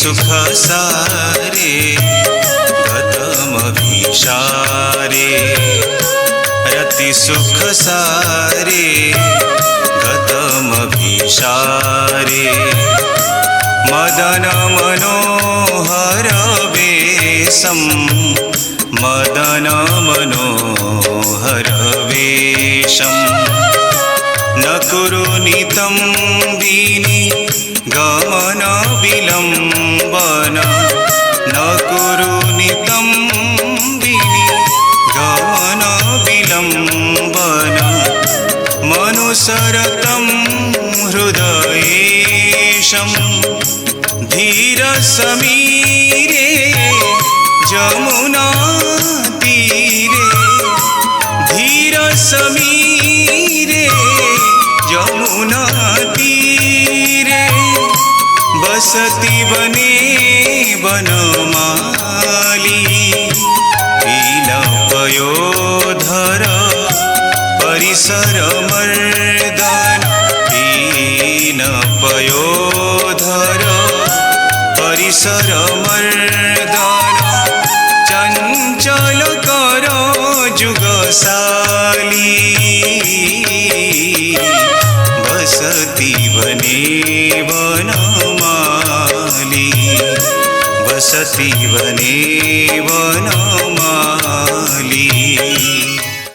सुख सारे गतमभिसारे रति सुख सारे गतमभिसारे मदन मनोहर वेशम मदन मनोहर वेशम न कुरु नितंबिनी गमन विलंबन न कुरु नितंबिनी गमन विलंबन मनुसरतं हृदयेशं धीर समीरे जमुना तीरे धीर समीरे जमुना तीरे बसती बने बनमाली पीन पयोधर परिसर मर्दन पीन पयोधर परिसर मर्दन चंचल करो जुगसाली बसती बने वनमाली बसती बने वनमाली।